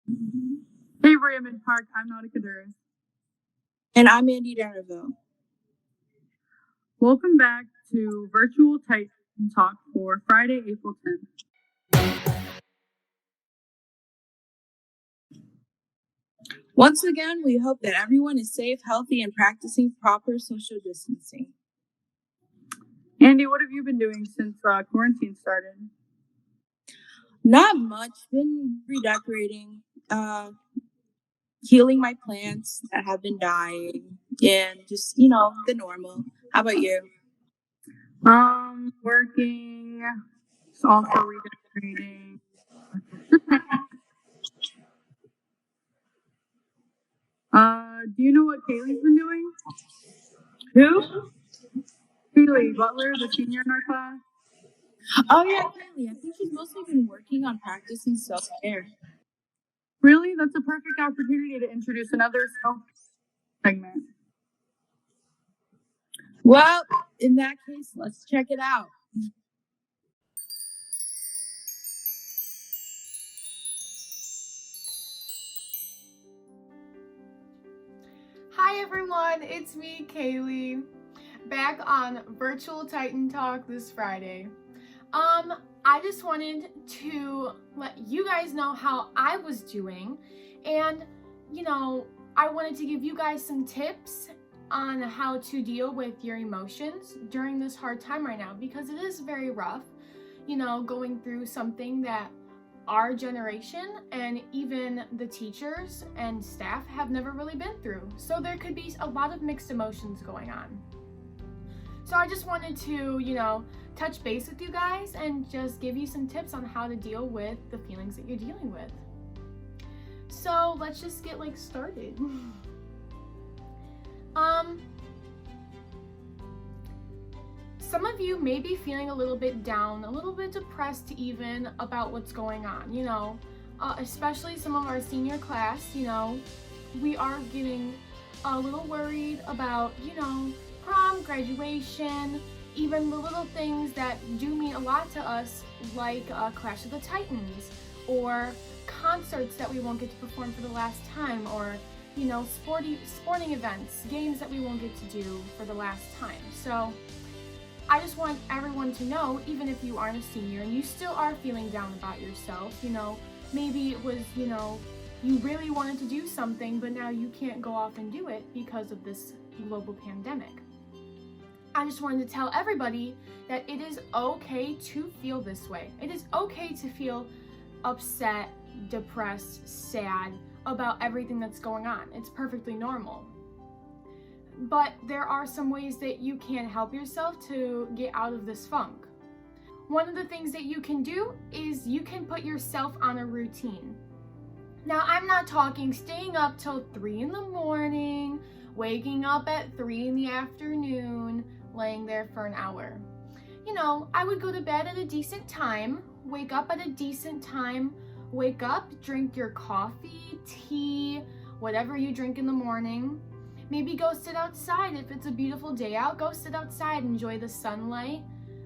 Hey, Berea-Midpark, I'm Nautica Duras. And I'm Andy Dannerville. Welcome back to Virtual Titan Talk for Friday, April 10th. Once again, we hope that everyone is safe, healthy, and practicing proper social distancing. Andy, what have you been doing since quarantine started? Not much. Been redecorating, healing my plants that have been dying, and just, the normal. How about you? Working, also redecorating. Do you know what Kaylee's been doing? Who? Kaylee Butler, the senior in our class. Oh, yeah, Kaylee. I think she's mostly been working on practicing self-care. Really? That's a perfect opportunity to introduce another segment. Well, in that case, let's check it out. Hi everyone, it's me, Kaylee, back on Virtual Titan Talk this Friday. I just wanted to let you guys know how I was doing, and I wanted to give you guys some tips on how to deal with your emotions during this hard time right now, because it is very rough, going through something that our generation and even the teachers and staff have never really been through. So there could be a lot of mixed emotions going on. So I just wanted to, touch base with you guys and just give you some tips on how to deal with the feelings that you're dealing with. So let's just get started. Some of you may be feeling a little bit down, a little bit depressed even about what's going on, especially some of our senior class, we are getting a little worried about, prom, graduation, even the little things that do mean a lot to us, like Clash of the Titans, or concerts that we won't get to perform for the last time, or, sporting events, games that we won't get to do for the last time. So I just want everyone to know, even if you aren't a senior and you still are feeling down about yourself, maybe it was, you really wanted to do something, but now you can't go off and do it because of this global pandemic. I just wanted to tell everybody that it is okay to feel this way. It is okay to feel upset, depressed, sad about everything that's going on. It's perfectly normal. But there are some ways that you can help yourself to get out of this funk. One of the things that you can do is you can put yourself on a routine. Now, I'm not talking staying up till 3 in the morning, waking up at 3 in the afternoon, laying there for an hour. I would go to bed at a decent time, wake up at a decent time, wake up, drink your coffee, tea, whatever you drink in the morning. Maybe go sit outside. If it's a beautiful day out, go sit outside, enjoy the sunlight.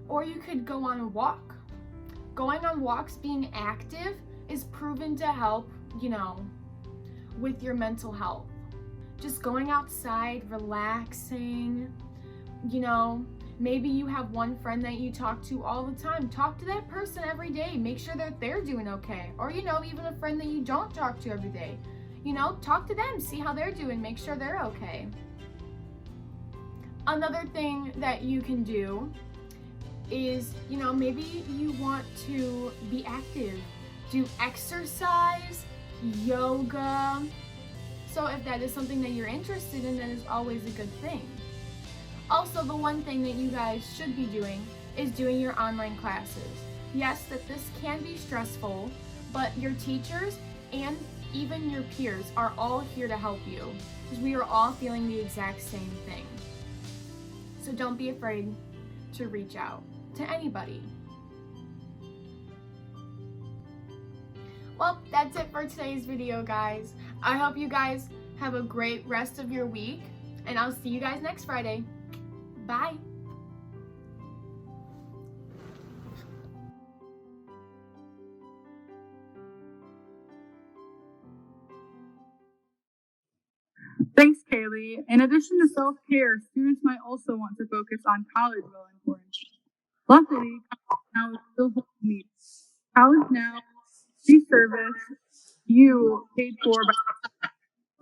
Or you could go on a walk. Going on walks, being active, is proven to help, with your mental health. Just going outside, relaxing, maybe you have one friend that you talk to all the time. Talk to that person every day. Make sure that they're doing okay. Or, even a friend that you don't talk to every day. Talk to them, see how they're doing, make sure they're okay. Another thing that you can do is, maybe you want to be active, do exercise, yoga. So if that is something that you're interested in, that is always a good thing. Also, the one thing that you guys should be doing is doing your online classes. Yes, that this can be stressful, but your teachers and even your peers are all here to help you, because we are all feeling the exact same thing. So don't be afraid to reach out to anybody. Well, that's it for today's video, guys. I hope you guys have a great rest of your week, and I'll see you guys next Friday. Bye. Thanks, Kaylee. In addition to self-care, students might also want to focus on college while in quarantine. Luckily, College Now is still holding meetings. College Now, free service, you paid for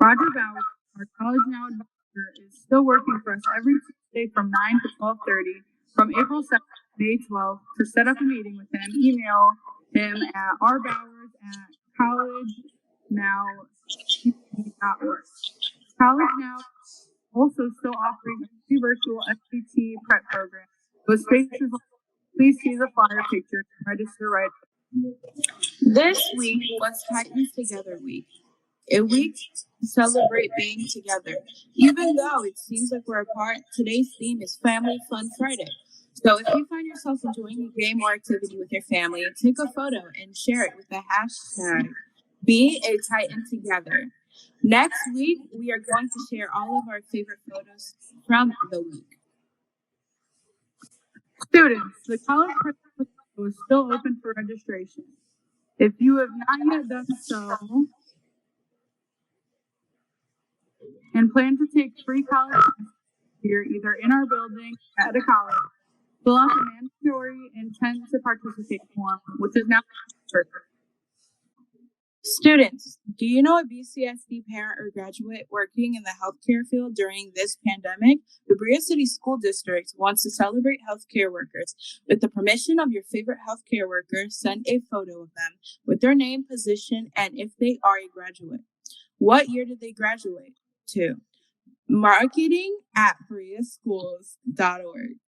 by Roger Bauer, our College Now advisor, is still working for us every Tuesday from 9 to 12:30, from April 7th to May 12th. To set up a meeting with him, email him at rbowers@collegenow.org. College Now also still offering a free virtual SAT prep program. With spaces, please see the flyer picture and register right away. This week was Titans Together Week, a week to celebrate being together. Even though it seems like we're apart, today's theme is Family Fun Friday. So if you find yourself enjoying a game or activity with your family, take a photo and share it with the hashtag #BeATitanTogether. Next week, we are going to share all of our favorite photos from the week. Students, the College Prep is still open for registration. If you have not yet done so and plan to take free college classes here, either in our building or at a college, fill out the mandatory intent to participate form, which is now perfect. Students, do you know a BCSD parent or graduate working in the healthcare field during this pandemic? The Berea City School District wants to celebrate healthcare workers. With the permission of your favorite healthcare worker, send a photo of them with their name, position, and if they are a graduate. What year did they graduate to? Marketing@bereaschools.org.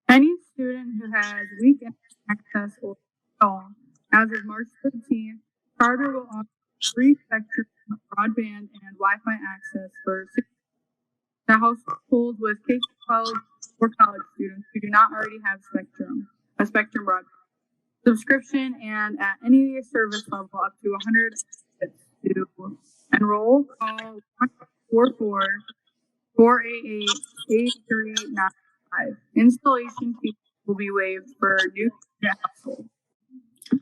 Any student who has weak internet access or install as of March 15th, Charter will offer free spectrum, broadband, and Wi-Fi access for the households with K-12 or college students who do not already have a spectrum broadband subscription, and at any service level up to 100 to enroll. Call 144-488-8395. Installation fees will be waived for new households.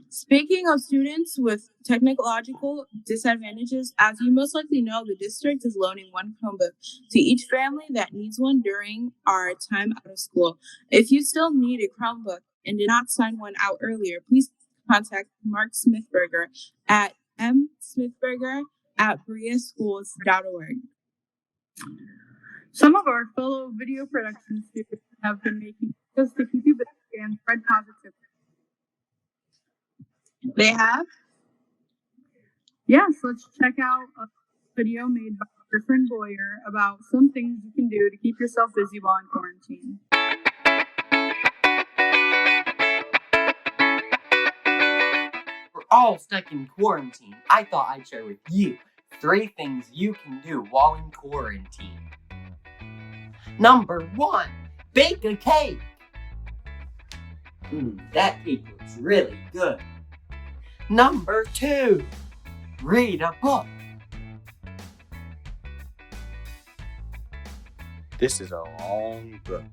Speaking of students with technological disadvantages, as you most likely know, the district is loaning one Chromebook to each family that needs one during our time out of school. If you still need a Chromebook and did not sign one out earlier, please contact Mark Smithberger at msmithberger@bereaschools.org. Some of our fellow video production students have been making just to keep you busy and spread positivity. They have? Yes, let's check out a video made by Griffin Boyer about some things you can do to keep yourself busy while in quarantine. We're all stuck in quarantine. I thought I'd share with you 3 things you can do while in quarantine. Number 1, bake a cake. That cake looks really good. Number 2, read a book. This is a long book.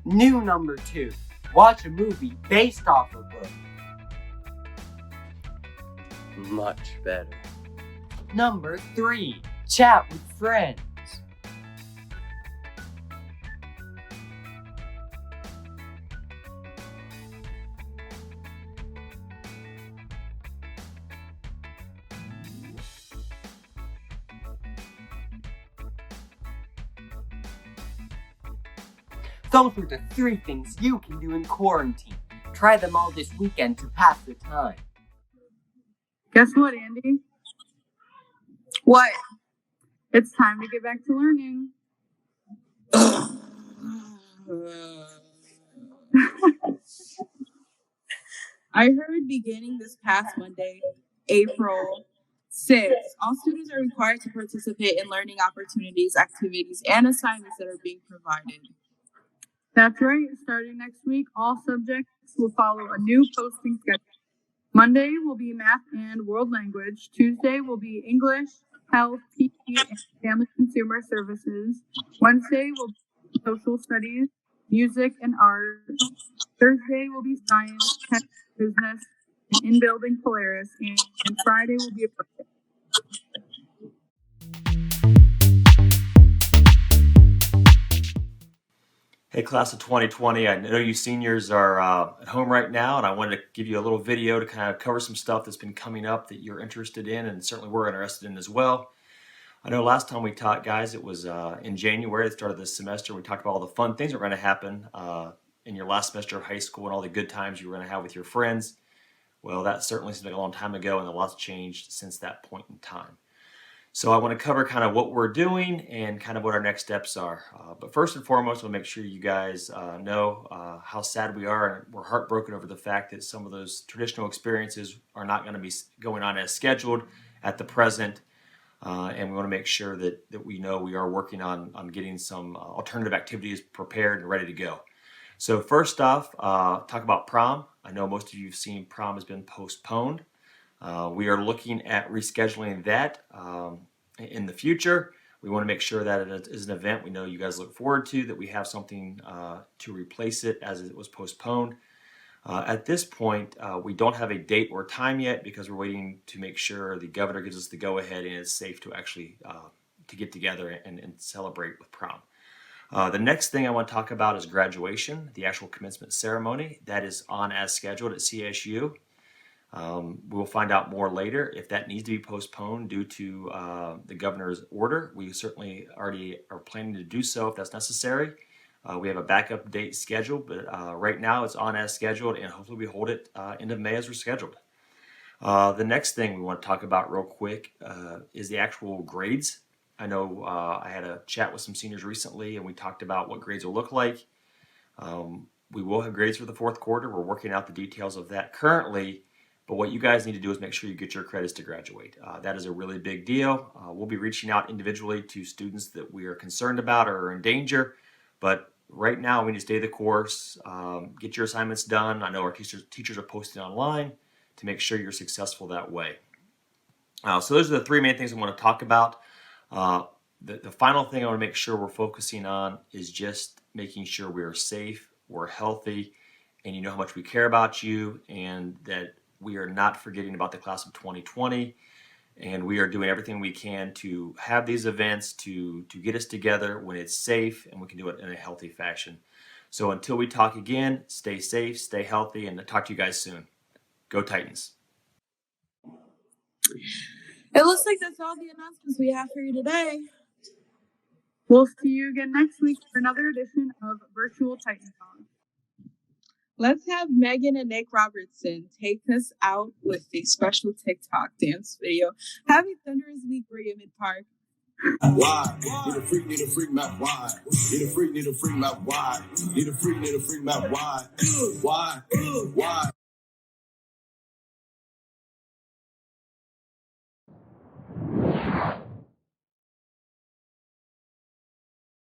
New number 2, watch a movie based off a book. Much better. Number 3, chat with friends. Those are the 3 things you can do in quarantine. Try them all this weekend to pass the time. Guess what, Andy? What? It's time to get back to learning. I heard beginning this past Monday, April 6th, all students are required to participate in learning opportunities, activities, and assignments that are being provided. That's right. Starting next week, all subjects will follow a new posting schedule. Monday will be math and world language. Tuesday will be English, health, PE, and family consumer services. Wednesday will be social studies, music, and art. Thursday will be science, tech, business, and in-building Polaris. And Friday will be a birthday. Hey, class of 2020, I know you seniors are at home right now, and I wanted to give you a little video to kind of cover some stuff that's been coming up that you're interested in, and certainly we're interested in as well. I know last time we taught, guys, it was in January, the start of this semester. We talked about all the fun things that were going to happen in your last semester of high school and all the good times you were going to have with your friends. Well, that certainly seems like a long time ago, and a lot's changed since that point in time. So I want to cover kind of what we're doing and kind of what our next steps are. But first and foremost, I'll make sure you guys know how sad we are, and we're heartbroken over the fact that some of those traditional experiences are not going to be going on as scheduled at the present. And we want to make sure that we know we are working on getting some alternative activities prepared and ready to go. So first off, talk about prom. I know most of you have seen prom has been postponed. We are looking at rescheduling that in the future. We want to make sure that it is an event we know you guys look forward to, that we have something to replace it as it was postponed. At this point, we don't have a date or time yet because we're waiting to make sure the governor gives us the go-ahead and it's safe to actually to get together and celebrate with prom. The next thing I want to talk about is graduation, the actual commencement ceremony. That is on as scheduled at CSU. We'll find out more later if that needs to be postponed due to the governor's order. We certainly already are planning to do so if that's necessary. We have a backup date scheduled, but right now it's on as scheduled, and hopefully we hold it end of May as we're scheduled. The next thing we want to talk about real quick is the actual grades. I know I had a chat with some seniors recently, and we talked about what grades will look like. We will have grades for the fourth quarter. We're working out the details of that currently. But what you guys need to do is make sure you get your credits to graduate. That is a really big deal. We'll be reaching out individually to students that we are concerned about or are in danger. But right now, we need to stay the course, get your assignments done. I know our teachers are posting online to make sure you're successful that way. So those are the three main things I want to talk about. The final thing I want to make sure we're focusing on is just making sure we are safe, we're healthy, and you know how much we care about you, and that we are not forgetting about the class of 2020, and we are doing everything we can to have these events to get us together when it's safe and we can do it in a healthy fashion. So until we talk again, stay safe, stay healthy, and I'll talk to you guys soon. Go Titans. It looks like that's all the announcements we have for you today. We'll see you again next week for another edition of Virtual Titan Talk. Let's have Megan and Nick Robertson take us out with a special TikTok dance video. Happy Thunderous Week, Berea-Midpark. Why? Need a freak, my why? Need a freak, my why? Need a freak, my why? Why?